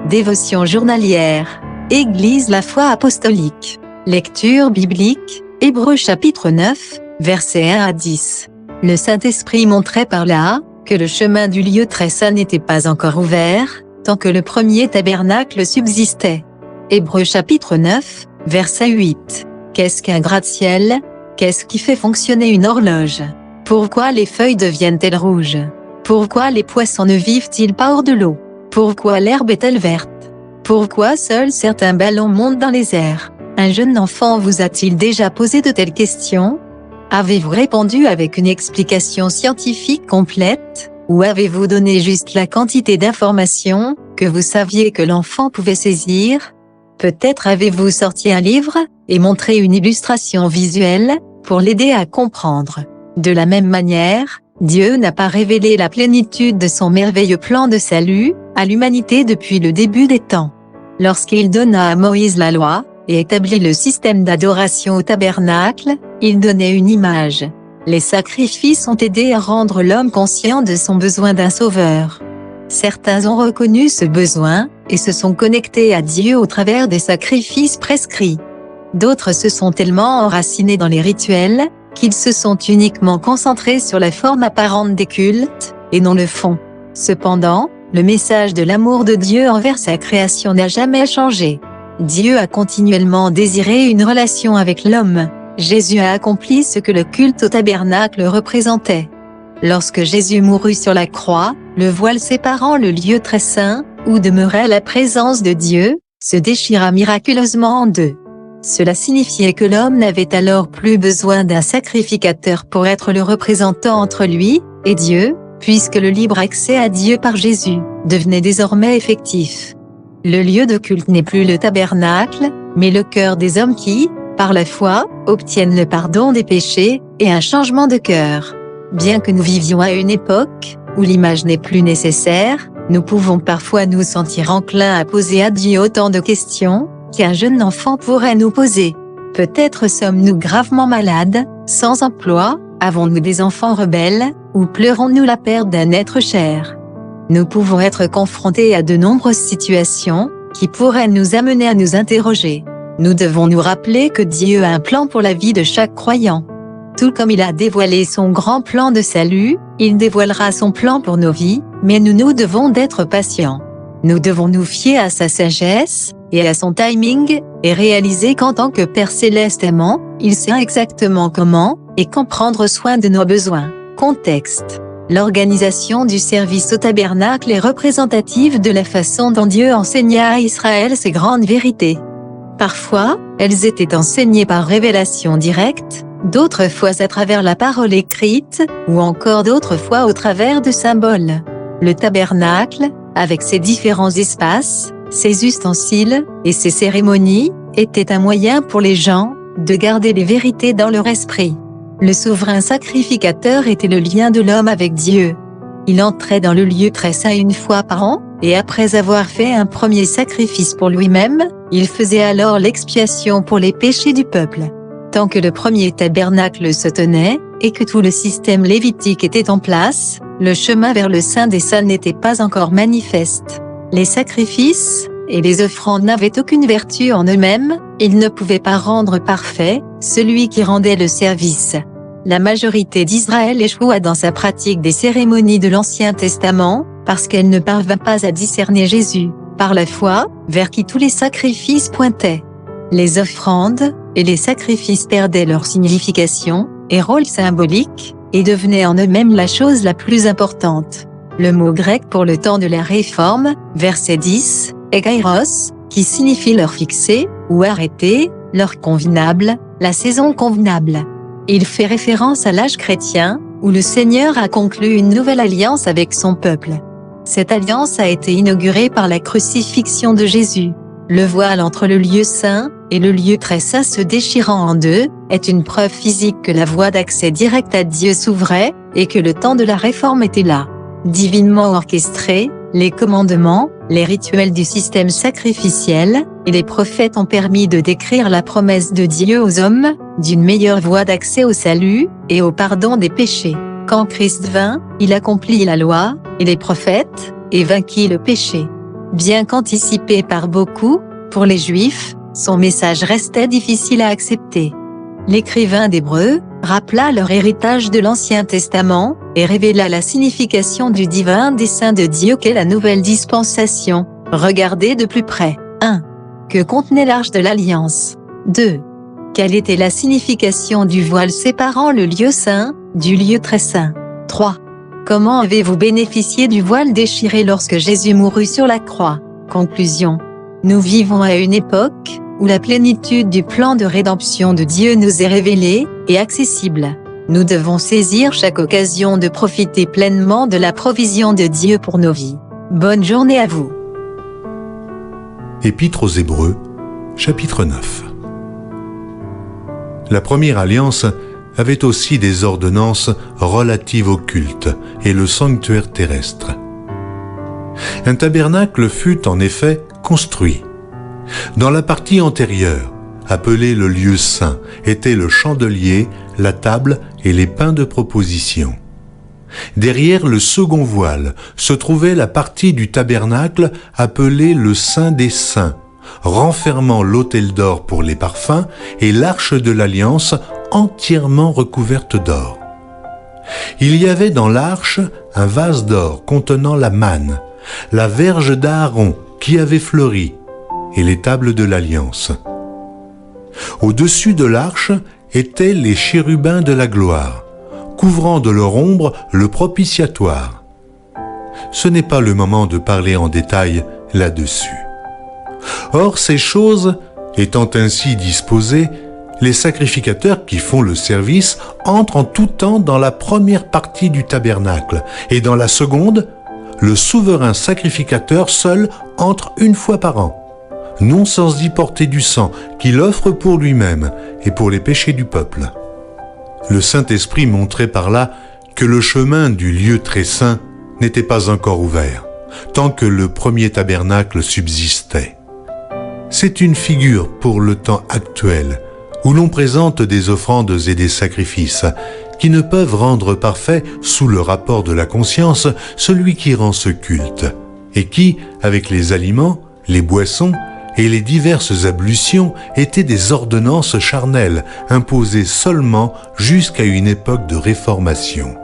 Dévotion journalière. Église La Foi Apostolique. Lecture biblique, Hébreux chapitre 9, versets 1 à 10. Le Saint-Esprit montrait par là, que le chemin du lieu très saint n'était pas encore ouvert, tant que le premier tabernacle subsistait. Hébreux chapitre 9, verset 8. Qu'est-ce qu'un gratte-ciel? Qu'est-ce qui fait fonctionner une horloge? Pourquoi les feuilles deviennent-elles rouges? Pourquoi les poissons ne vivent-ils pas hors de l'eau? Pourquoi l'herbe est-elle verte? Pourquoi seuls certains ballons montent dans les airs? Un jeune enfant vous a-t-il déjà posé de telles questions? Avez-vous répondu avec une explication scientifique complète, ou avez-vous donné juste la quantité d'informations que vous saviez que l'enfant pouvait saisir? Peut-être avez-vous sorti un livre et montré une illustration visuelle pour l'aider à comprendre. De la même manière, Dieu n'a pas révélé la plénitude de son merveilleux plan de salut à l'humanité depuis le début des temps. Lorsqu'il donna à Moïse la loi et établit le système d'adoration au tabernacle, il donnait une image. Les sacrifices ont aidé à rendre l'homme conscient de son besoin d'un sauveur. Certains ont reconnu ce besoin et se sont connectés à Dieu au travers des sacrifices prescrits. D'autres se sont tellement enracinés dans les rituels qu'ils se sont uniquement concentrés sur la forme apparente des cultes et non le fond. Cependant, le message de l'amour de Dieu envers sa création n'a jamais changé. Dieu a continuellement désiré une relation avec l'homme. Jésus a accompli ce que le culte au tabernacle représentait. Lorsque Jésus mourut sur la croix, le voile séparant le lieu très saint, où demeurait la présence de Dieu, se déchira miraculeusement en deux. Cela signifiait que l'homme n'avait alors plus besoin d'un sacrificateur pour être le représentant entre lui et Dieu, puisque le libre accès à Dieu par Jésus devenait désormais effectif. Le lieu de culte n'est plus le tabernacle, mais le cœur des hommes qui, par la foi, obtiennent le pardon des péchés et un changement de cœur. Bien que nous vivions à une époque où l'image n'est plus nécessaire, nous pouvons parfois nous sentir enclins à poser à Dieu autant de questions qu'un jeune enfant pourrait nous poser. Peut-être sommes-nous gravement malades, sans emploi, avons-nous des enfants rebelles, ou pleurons-nous la perte d'un être cher. Nous pouvons être confrontés à de nombreuses situations qui pourraient nous amener à nous interroger. Nous devons nous rappeler que Dieu a un plan pour la vie de chaque croyant. Tout comme il a dévoilé son grand plan de salut, il dévoilera son plan pour nos vies, mais nous devons d'être patients. Nous devons nous fier à sa sagesse et à son timing, et réaliser qu'en tant que Père céleste aimant, il sait exactement comment et quand prendre soin de nos besoins. Contexte. L'organisation du service au tabernacle est représentative de la façon dont Dieu enseigna à Israël ces grandes vérités. Parfois, elles étaient enseignées par révélation directe, d'autres fois à travers la parole écrite, ou encore d'autres fois au travers de symboles. Le tabernacle, avec ses différents espaces, ses ustensiles, et ses cérémonies, était un moyen pour les gens de garder les vérités dans leur esprit. Le souverain sacrificateur était le lien de l'homme avec Dieu. Il entrait dans le lieu très saint une fois par an, et après avoir fait un premier sacrifice pour lui-même, il faisait alors l'expiation pour les péchés du peuple. Tant que le premier tabernacle se tenait, et que tout le système lévitique était en place, le chemin vers le Saint des Saints n'était pas encore manifeste. Les sacrifices et les offrandes n'avaient aucune vertu en eux-mêmes, ils ne pouvaient pas rendre parfait celui qui rendait le service. La majorité d'Israël échoua dans sa pratique des cérémonies de l'Ancien Testament, parce qu'elle ne parvint pas à discerner Jésus, par la foi, vers qui tous les sacrifices pointaient. Les offrandes et les sacrifices perdaient leur signification et rôle symbolique, et devenaient en eux-mêmes la chose la plus importante. Le mot grec pour le temps de la Réforme, verset 10, est kairos, qui signifie l'heure fixée, ou arrêtée, l'heure convenable, la saison convenable. Il fait référence à l'âge chrétien, où le Seigneur a conclu une nouvelle alliance avec son peuple. Cette alliance a été inaugurée par la crucifixion de Jésus. Le voile entre le lieu saint et le lieu très saint se déchirant en deux, est une preuve physique que la voie d'accès direct à Dieu s'ouvrait, et que le temps de la Réforme était là. Divinement orchestré, les commandements, les rituels du système sacrificiel, et les prophètes ont permis de décrire la promesse de Dieu aux hommes, d'une meilleure voie d'accès au salut, et au pardon des péchés. Quand Christ vint, il accomplit la loi, et les prophètes, et vainquit le péché. Bien qu'anticipé par beaucoup, pour les Juifs, son message restait difficile à accepter. L'écrivain d'Hébreux rappela leur héritage de l'Ancien Testament, et révéla la signification du divin dessein de Dieu qu'est la nouvelle dispensation. Regardez de plus près. 1. Que contenait l'Arche de l'Alliance? 2. Quelle était la signification du voile séparant le lieu saint du lieu très saint? 3. Comment avez-vous bénéficié du voile déchiré lorsque Jésus mourut sur la croix? Conclusion. Nous vivons à une époque où la plénitude du plan de rédemption de Dieu nous est révélée et accessible. Nous devons saisir chaque occasion de profiter pleinement de la provision de Dieu pour nos vies. Bonne journée à vous. Épître aux Hébreux, chapitre 9. La première alliance avait aussi des ordonnances relatives au culte et le sanctuaire terrestre. Un tabernacle fut en effet construit. Dans la partie antérieure, appelée le lieu saint, étaient le chandelier, la table et les pains de proposition. Derrière le second voile se trouvait la partie du tabernacle appelée le Saint des Saints, renfermant l'autel d'or pour les parfums et l'arche de l'Alliance entièrement recouverte d'or. Il y avait dans l'arche un vase d'or contenant la manne, la verge d'Aaron qui avait fleuri, et les tables de l'Alliance. Au-dessus de l'arche étaient les chérubins de la gloire, couvrant de leur ombre le propitiatoire. Ce n'est pas le moment de parler en détail là-dessus. Or, ces choses étant ainsi disposées, les sacrificateurs qui font le service entrent en tout temps dans la première partie du tabernacle, et dans la seconde, le souverain sacrificateur seul entre une fois par an, non sans y porter du sang qu'il offre pour lui-même et pour les péchés du peuple. Le Saint-Esprit montrait par là que le chemin du lieu très saint n'était pas encore ouvert, tant que le premier tabernacle subsistait. C'est une figure pour le temps actuel, où l'on présente des offrandes et des sacrifices, qui ne peuvent rendre parfait, sous le rapport de la conscience, celui qui rend ce culte, et qui, avec les aliments, les boissons et les diverses ablutions, étaient des ordonnances charnelles, imposées seulement jusqu'à une époque de réformation.